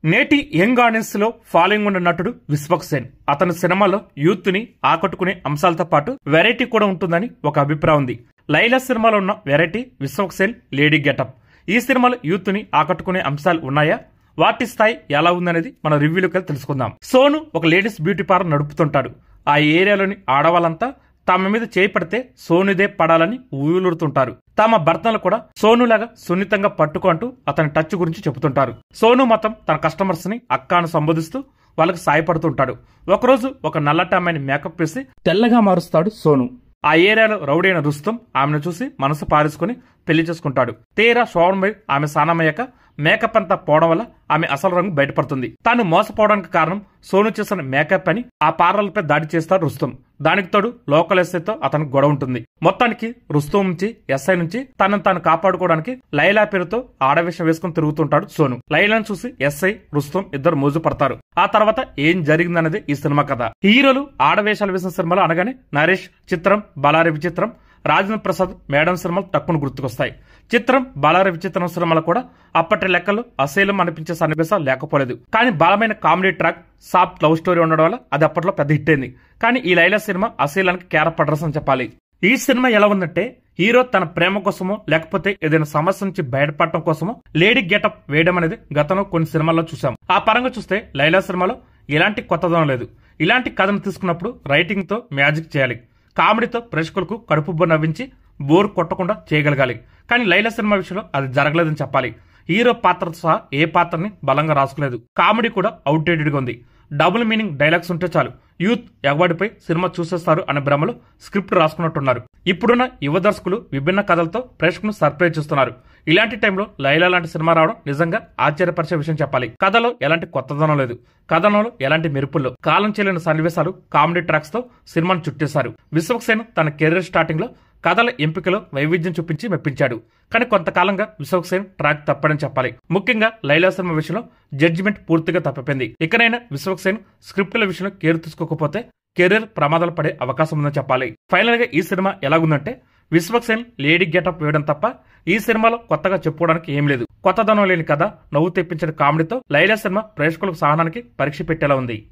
నేటి young audience లో following ఉన్న నటుడు విశ్వక్సేన్. అతని సినిమాలో యూత్ ని ఆకట్టుకునే అంశాలతో పాటు వెరైటీ కూడా ఉంటుందని ఒక అభిప్రాయం ఉంది. లైలా సినిమాలో ఉన్న వెరైటీ విశ్వక్సేన్ లేడీ గెటప్. ఈ సినిమాలో యూత్ ని ఆకట్టుకునే అంశాలు ఉన్నాయా, వాటి స్థాయి ఎలా ఉందనేది మన రివ్యూలోకి తెలుసుకుందాం. సోను ఒక లేడీస్ బ్యూటీ పార్లర్ నడుపుతుంటాడు. ఆ ఏరియాలోని ఆడవాళ్ళంతా తమ మీద చేయి పడితే సోనుదే పడాలని ఊలురుతుంటారు. తమ భర్తలు కూడా సోనులాగా సున్నితంగా పట్టుకుంటూ అతని టచ్ గురించి చెబుతుంటారు. సోను మాత్రం తన కస్టమర్స్ ని అక్కాను సంబోధిస్తూ వాళ్ళకి సాయపడుతుంటాడు. ఒకరోజు ఒక నల్లటి అమ్మాయిని మేకప్ వేసి తెల్లగా మారుస్తాడు సోను. ఆ ఏరియాలో రౌడీ అయిన రుస్తుం ఆమెను చూసి మనసు పారేసుకుని పెళ్లి చేసుకుంటాడు. తీరా షోర్మై ఆమె స్నానమయ్యాక మేకప్ అంతా పోవడం వల్ల ఆమె అసలు రంగు బయటపడుతుంది. తాను మోసపోవడానికి కారణం సోను చేసిన మేకప్ అని ఆ పార్లర్పై దాడి చేస్తాడు రుస్తుం. దానికి తోడు లోకల్ ఎస్ఐతో అతనికి గొడవ ఉంటుంది. మొత్తానికి రుస్తుం నుంచి ఎస్ఐ నుంచి తనను తాను కాపాడుకోవడానికి లైలా పేరుతో ఆడవేషం వేసుకుని తిరుగుతుంటాడు సోను. లైలాను చూసి ఎస్ఐ రుస్తుం ఇద్దరు మోజు పడతారు. ఆ తర్వాత ఏం జరిగిందనేది ఈ సినిమా కథ. హీరోలు ఆడవేషాలు వేసిన సినిమాలు అనగానే నరేష్, చిత్రం, బలారి విచిత్రం, రాజేంద్ర ప్రసాద్, మేడం సినిమాలు తక్కువ గుర్తుకొస్తాయి. చిత్రం, బలారి విచిత్రం సినిమాలు కూడా అప్పటి లెక్కలు అశైలం అనిపించే సన్నివేశాలు లేకపోలేదు. కానీ బలమైన comedy track, soft love story ఉండడం వల్ల అది అప్పట్లో పెద్ద హిట్ అయింది. కానీ ఈ లైలా సినిమా అశైలానికి కేర పడ్రస్ అని చెప్పాలి. ఈ సినిమా ఎలా ఉందంటే, హీరో తన ప్రేమ కోసమో లేకపోతే ఏదైనా సమస్య నుంచి బయటపడటం కోసమో లేడీ గెటప్ వేయడం అనేది గతంలో కొన్ని సినిమాల్లో చూసాం. ఆ పరంగా చూస్తే లైలా సినిమాలో ఎలాంటి కొత్తదనం లేదు. ఇలాంటి కథను తీసుకున్నప్పుడు రైటింగ్ తో మ్యాజిక్ చేయాలి. కామెడీతో ప్రేక్షకులకు కడుపుబ్బ నవ్వించి బోర్ కొట్టకుండా చేయగలగాలి. కానీ లైలా సినిమా విషయంలో అది జరగలేదని చెప్పాలి. హీరో పాత్రతో సహా ఏ పాత్రని బలంగా రాసుకోలేదు. కామెడీ కూడా అవుట్డేటెడ్ గా ఉంది. డబుల్ మీనింగ్ డైలాగ్స్ ఉంటే చాలు యూత్ ఎగబడిపై సినిమా చూసేస్తారు అనే భ్రమలో స్క్రిప్ట్ రాసుకున్నట్టున్నారు. ఇప్పుడున్న యువ దర్శకులు విభిన్న కథలతో ప్రేక్షకులను సర్ప్రైజ్ చేస్తున్నారు. ఇలాంటి టైంలో లైలా లాంటి సినిమా రావడం నిజంగా ఆశ్చర్యపరిచే విషయం చెప్పాలి. కథలో ఎలాంటి కొత్తదనం లేదు. కథనంలో ఎలాంటి మెరుపుల్లో కాలం చెల్లిన సన్నివేశాలు, కామెడీ ట్రాక్స్ తో సినిమాను చుట్టేశారు. విశ్వక్సేన్ తన కెరీర్ స్టార్టింగ్ లో కథల ఎంపికలో వైవిధ్యం చూపించి మెప్పించాడు. కానీ కొంతకాలంగా విశ్వక్సేన్ ట్రాక్ తప్పడని చెప్పాలి. ముఖ్యంగా లైలా సినిమా విషయంలో జడ్జిమెంట్ పూర్తిగా తప్పిపోయింది. ఇకనైనా విశ్వక్సేన్ స్క్రిప్టుల విషయంలో కేర్ తీసుకోకపోతే కెరీర్ ప్రమాదాలు పడే అవకాశం ఉందని చెప్పాలి. ఫైనల్ గా ఈ సినిమా ఎలాగుందంటే, విశ్వక్సేన్ లేడీ గెటప్ వేయడం తప్ప ఈ సినిమాలో కొత్తగా చెప్పుకోవడానికి ఏం లేదు. కొత్తదనం లేని కథ, నవ్వు తెప్పించిన కామెడీతో లైలా సినిమా ప్రేక్షకులకు సహనానికి పరీక్ష పెట్టేలా ఉంది.